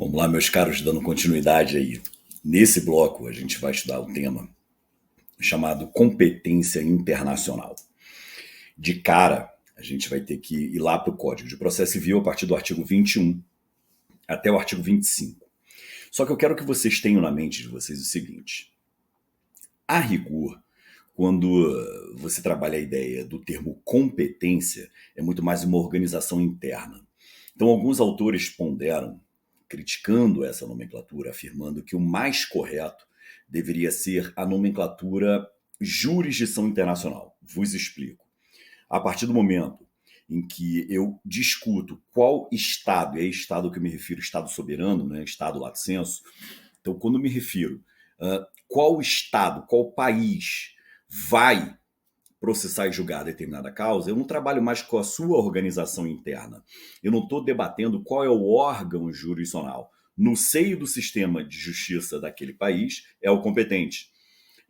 Vamos lá, meus caros, dando continuidade aí. Nesse bloco, a gente vai estudar o tema chamado competência internacional. De cara, a gente vai ter que ir lá para o Código de Processo Civil a partir do artigo 21 até o artigo 25. Só que eu quero que vocês tenham na mente de vocês o seguinte: a rigor, quando você trabalha a ideia do termo competência, é muito mais uma organização interna. Então, alguns autores ponderam, criticando essa nomenclatura, afirmando que o mais correto deveria ser a nomenclatura jurisdição internacional. Vos explico. A partir do momento em que eu discuto qual Estado, e é Estado que eu me refiro, Estado soberano, né, Estado lato sensu, então quando me refiro qual Estado, qual país vai processar e julgar determinada causa, eu não trabalho mais com a sua organização interna. Eu não estou debatendo qual é o órgão jurisdicional. No seio do sistema de justiça daquele país, é o competente.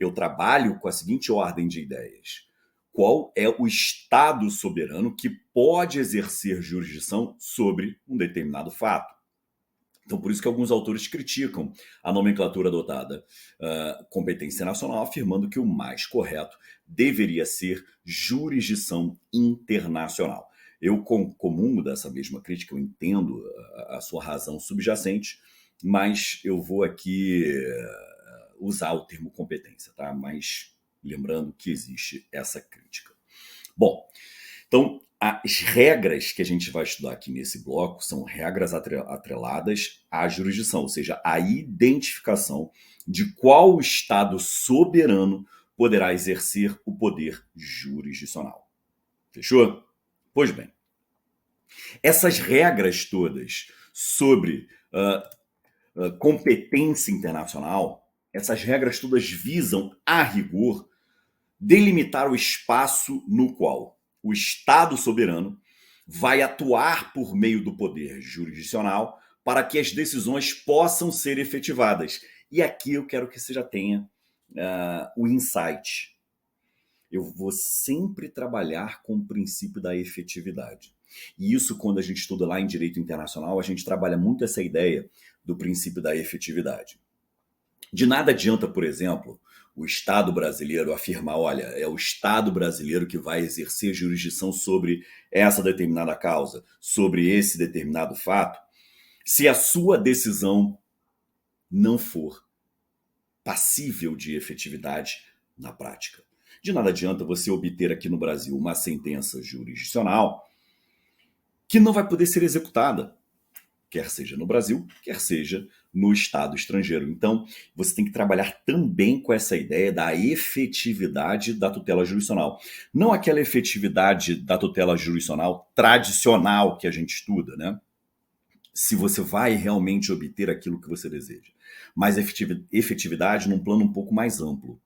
Eu trabalho com a seguinte ordem de ideias: qual é o Estado soberano que pode exercer jurisdição sobre um determinado fato? Então, por isso que alguns autores criticam a nomenclatura adotada, competência nacional, afirmando que o mais correto deveria ser jurisdição internacional. Eu comungo dessa mesma crítica, eu entendo a sua razão subjacente, mas eu vou aqui usar o termo competência, tá? Mas lembrando que existe essa crítica. Bom, então, as regras que a gente vai estudar aqui nesse bloco são regras atreladas à jurisdição, ou seja, à identificação de qual Estado soberano poderá exercer o poder jurisdicional. Fechou? Pois bem, essas regras todas sobre competência internacional, essas regras todas visam, a rigor, delimitar o espaço no qual o Estado soberano vai atuar por meio do poder jurisdicional para que as decisões possam ser efetivadas. E aqui eu quero que você já tenha o insight. Eu vou sempre trabalhar com o princípio da efetividade. E isso, quando a gente estuda lá em direito internacional, a gente trabalha muito essa ideia do princípio da efetividade. De nada adianta, por exemplo, o Estado brasileiro afirmar: olha, é o Estado brasileiro que vai exercer jurisdição sobre essa determinada causa, sobre esse determinado fato, se a sua decisão não for passível de efetividade na prática. De nada adianta você obter aqui no Brasil uma sentença jurisdicional que não vai poder ser executada, quer seja no Brasil, quer seja no Estado estrangeiro. Então, você tem que trabalhar também com essa ideia da efetividade da tutela jurisdicional. Não aquela efetividade da tutela jurisdicional tradicional que a gente estuda, né? Se você vai realmente obter aquilo que você deseja. Mas efetividade num plano um pouco mais amplo.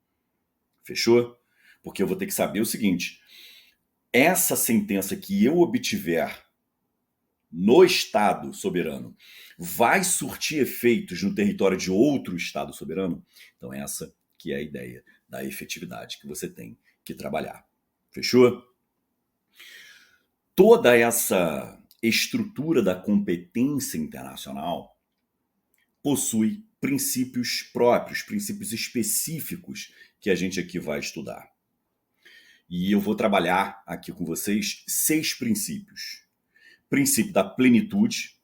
Fechou? Porque eu vou ter que saber o seguinte: essa sentença que eu obtiver no Estado soberano vai surtir efeitos no território de outro Estado soberano? Então essa que é a ideia da efetividade que você tem que trabalhar. Fechou? Toda essa estrutura da competência internacional possui princípios próprios, princípios específicos que a gente aqui vai estudar. E eu vou trabalhar aqui com vocês 6 princípios. Princípio da plenitude,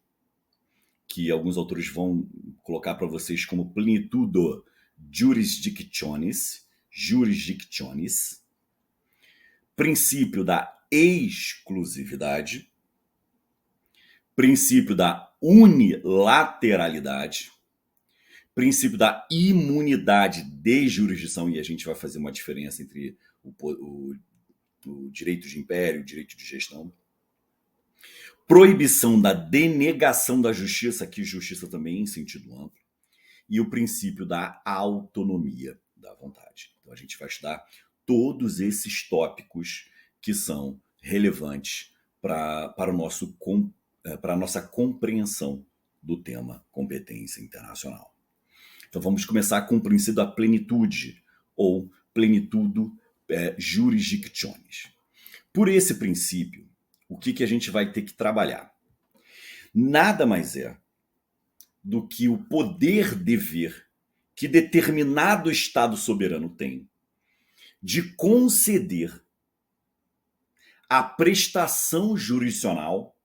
que alguns autores vão colocar para vocês como plenitudo jurisdictionis. Princípio da exclusividade. Princípio da unilateralidade. Princípio da imunidade de jurisdição, e a gente vai fazer uma diferença entre o direito de império e o direito de gestão. Proibição da denegação da justiça, aqui justiça também em sentido amplo, e o princípio da autonomia da vontade. Então a gente vai estudar todos esses tópicos que são relevantes para a nossa compreensão do tema competência internacional. Então vamos começar com o princípio da plenitude, ou plenitudo jurisdictionis. Por esse princípio, o que a gente vai ter que trabalhar? Nada mais é do que o poder-dever que determinado Estado soberano tem de conceder a prestação jurisdicional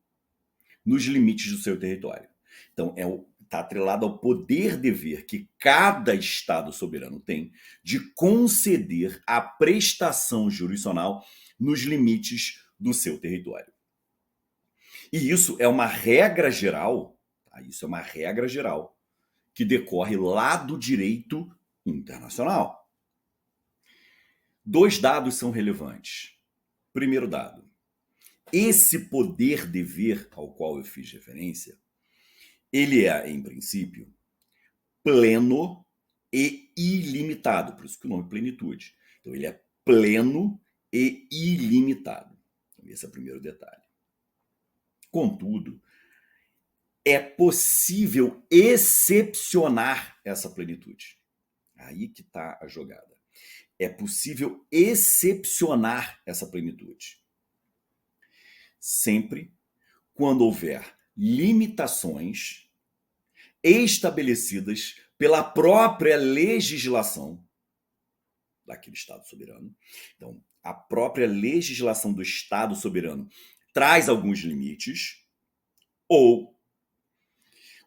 nos limites do seu território. Então, está atrelado ao poder-dever que cada Estado soberano tem de conceder a prestação jurisdicional nos limites do seu território. E isso é uma regra geral, tá? Isso é uma regra geral que decorre lá do direito internacional. 2 dados são relevantes. Primeiro dado, esse poder-dever ao qual eu fiz referência, ele é, em princípio, pleno e ilimitado, por isso que o nome é plenitude. Então, ele é pleno e ilimitado. Então, esse é o primeiro detalhe. Contudo, é possível excepcionar essa plenitude. Aí que está a jogada. É possível excepcionar essa plenitude. Sempre quando houver limitações estabelecidas pela própria legislação daquele Estado soberano. Então, a própria legislação do Estado soberano traz alguns limites, ou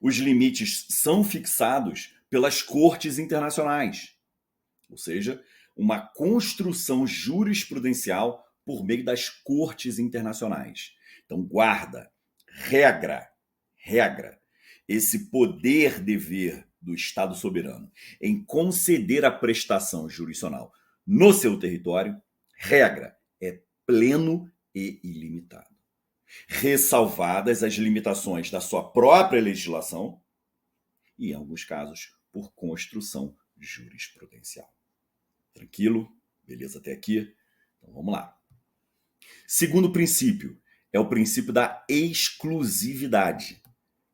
os limites são fixados pelas cortes internacionais, ou seja, uma construção jurisprudencial por meio das cortes internacionais. Então, guarda, regra, esse poder-dever do Estado soberano em conceder a prestação jurisdicional no seu território, regra, é pleno e ilimitado. Ressalvadas as limitações da sua própria legislação e, em alguns casos, por construção jurisprudencial. Tranquilo? Beleza até aqui? Então vamos lá. Segundo princípio é o princípio da exclusividade.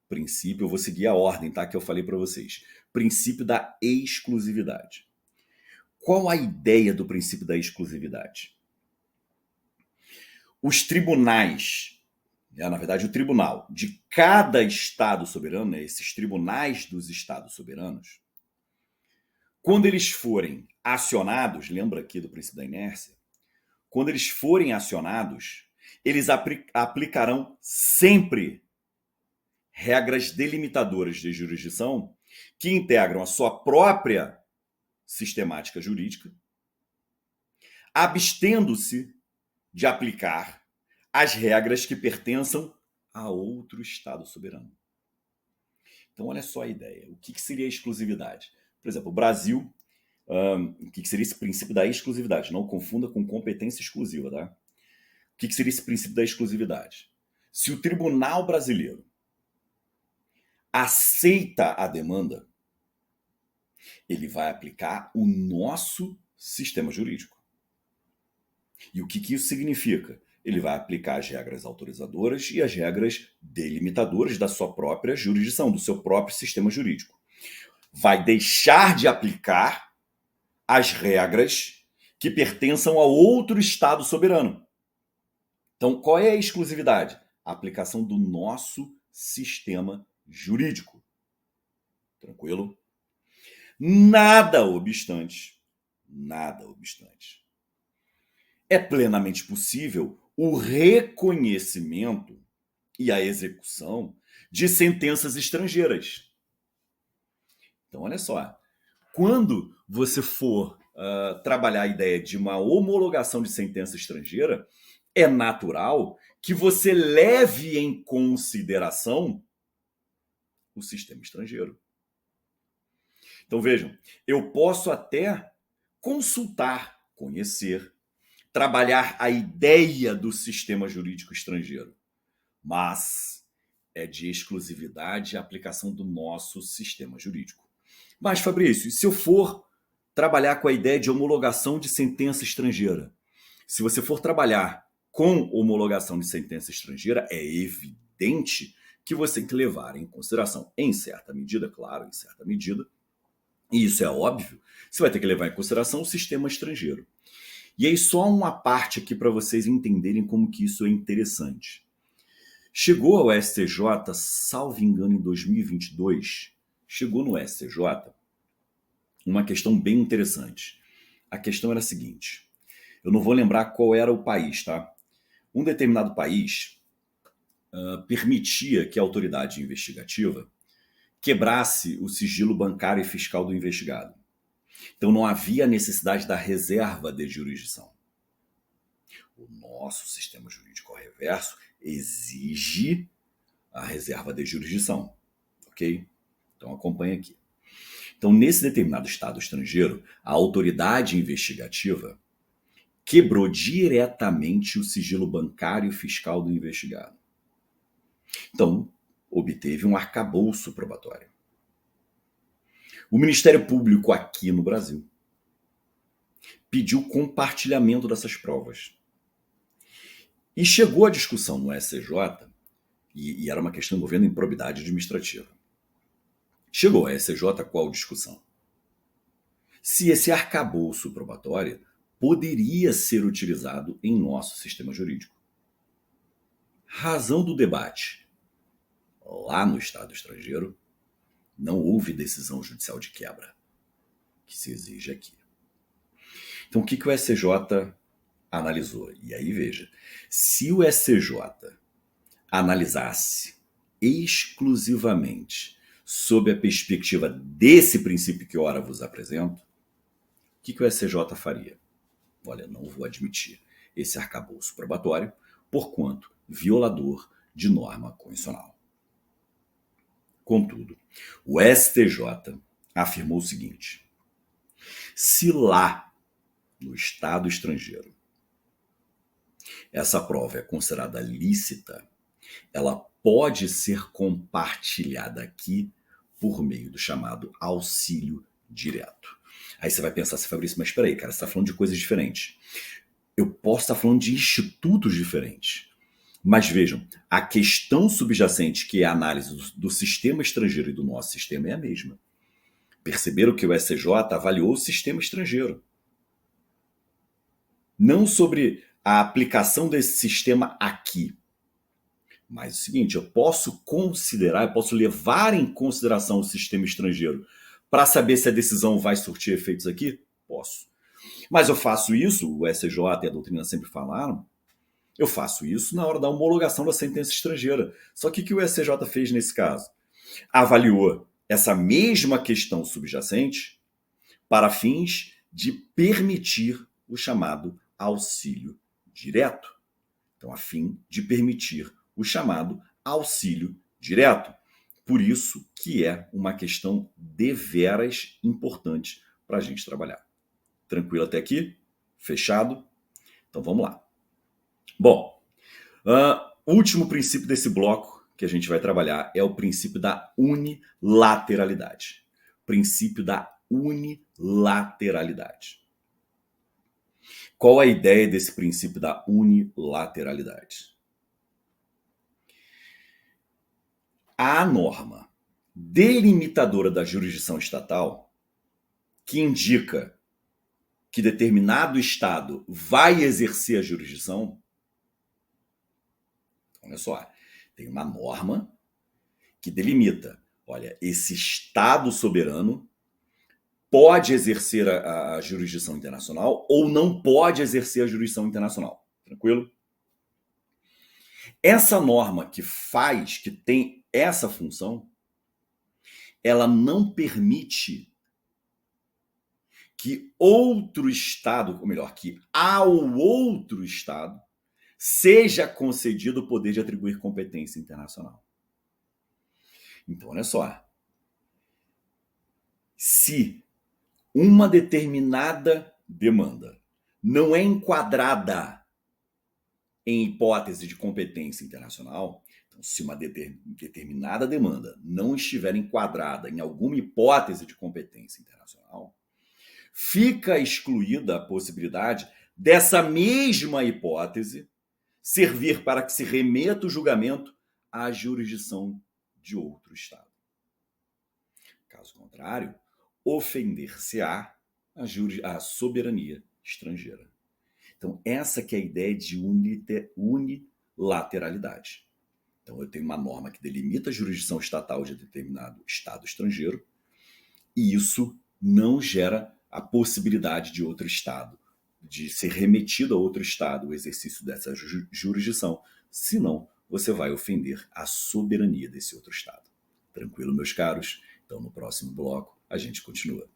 Princípio, eu vou seguir a ordem, tá? Que eu falei para vocês. Princípio da exclusividade. Qual a ideia do princípio da exclusividade? Os tribunais, na verdade o tribunal de cada Estado soberano, esses tribunais dos Estados soberanos, quando eles forem acionados, lembra aqui do princípio da inércia? Quando eles forem acionados, eles aplicarão sempre regras delimitadoras de jurisdição que integram a sua própria sistemática jurídica, abstendo-se de aplicar as regras que pertençam a outro Estado soberano. Então, olha só a ideia. O que seria a exclusividade? Por exemplo, o Brasil, o que seria esse princípio da exclusividade? Não confunda com competência exclusiva, tá? O que seria esse princípio da exclusividade? Se o tribunal brasileiro aceita a demanda, ele vai aplicar o nosso sistema jurídico. E o que isso significa? Ele vai aplicar as regras autorizadoras e as regras delimitadoras da sua própria jurisdição, do seu próprio sistema jurídico. Vai deixar de aplicar as regras que pertençam a outro Estado soberano. Então, qual é a exclusividade? A aplicação do nosso sistema jurídico. Tranquilo? Nada obstante, é plenamente possível o reconhecimento e a execução de sentenças estrangeiras. Então, olha só, quando você for trabalhar a ideia de uma homologação de sentença estrangeira, é natural que você leve em consideração o sistema estrangeiro. Então vejam, eu posso até consultar, conhecer, trabalhar a ideia do sistema jurídico estrangeiro, mas é de exclusividade a aplicação do nosso sistema jurídico. Mas, Fabrício, se eu for trabalhar com a ideia de homologação de sentença estrangeira, se você for trabalhar com homologação de sentença estrangeira, é evidente que você tem que levar em consideração, em certa medida, claro, em certa medida, e isso é óbvio, você vai ter que levar em consideração o sistema estrangeiro. E aí só uma parte aqui para vocês entenderem como que isso é interessante. Chegou ao STJ, salvo engano, em 2022, chegou no STJ uma questão bem interessante. A questão era a seguinte, eu não vou lembrar qual era o país, tá? Um determinado país permitia que a autoridade investigativa quebrasse o sigilo bancário e fiscal do investigado. Então não havia necessidade da reserva de jurisdição. O nosso sistema jurídico reverso exige a reserva de jurisdição, ok? Então acompanha aqui. Então, nesse determinado estado estrangeiro, a autoridade investigativa quebrou diretamente o sigilo bancário e fiscal do investigado. Então, obteve um arcabouço probatório. O Ministério Público aqui no Brasil pediu compartilhamento dessas provas. E chegou a discussão no SCJ, e era uma questão envolvendo improbidade administrativa. Chegou a SCJ qual discussão? Se esse arcabouço probatório poderia ser utilizado em nosso sistema jurídico. Razão do debate. Lá no estado estrangeiro, não houve decisão judicial de quebra, que se exige aqui. Então, o que o SCJ analisou? E aí, veja, se o SCJ analisasse exclusivamente sob a perspectiva desse princípio que ora vos apresento, o que o SCJ faria? Olha, não vou admitir esse arcabouço probatório, porquanto violador de norma constitucional. Contudo, o STJ afirmou o seguinte: se lá, no estado estrangeiro, essa prova é considerada lícita, ela pode ser compartilhada aqui por meio do chamado auxílio direto. Aí você vai pensar assim, Fabrício, mas espera aí, cara, você está falando de coisas diferentes. Eu posso estar falando de institutos diferentes. Mas vejam, a questão subjacente, que é a análise do sistema estrangeiro e do nosso sistema, é a mesma. Perceberam que o SCJ avaliou o sistema estrangeiro. Não sobre a aplicação desse sistema aqui. Mas é o seguinte, eu posso considerar, eu posso levar em consideração o sistema estrangeiro para saber se a decisão vai surtir efeitos aqui? Posso. Mas eu faço isso, o SCJ e a doutrina sempre falaram, eu faço isso na hora da homologação da sentença estrangeira. Só que o que o SCJ fez nesse caso? Avaliou essa mesma questão subjacente para fins de permitir o chamado auxílio direto. Então, a fim de permitir o chamado auxílio direto. Por isso que é uma questão deveras importante para a gente trabalhar. Tranquilo até aqui? Fechado? Então vamos lá. Bom, último princípio desse bloco que a gente vai trabalhar é o princípio da unilateralidade. Princípio da unilateralidade. Qual a ideia desse princípio da unilateralidade? A norma delimitadora da jurisdição estatal, que indica que determinado estado vai exercer a jurisdição, olha só, tem uma norma que delimita, olha, esse estado soberano pode exercer a jurisdição internacional ou não pode exercer a jurisdição internacional. Tranquilo? Essa norma que tem essa função, ela não permite que outro estado, ou melhor, que ao outro estado seja concedido o poder de atribuir competência internacional. Então, olha só. Se uma determinada demanda não é enquadrada em hipótese de competência internacional, então, se uma determinada demanda não estiver enquadrada em alguma hipótese de competência internacional, fica excluída a possibilidade dessa mesma hipótese servir para que se remeta o julgamento à jurisdição de outro Estado. Caso contrário, ofender-se-á a soberania estrangeira. Então, essa que é a ideia de unilateralidade. Então eu tenho uma norma que delimita a jurisdição estatal de determinado estado estrangeiro, e isso não gera a possibilidade de outro estado, de ser remetido a outro estado o exercício dessa jurisdição, senão você vai ofender a soberania desse outro estado. Tranquilo, meus caros? Então no próximo bloco a gente continua.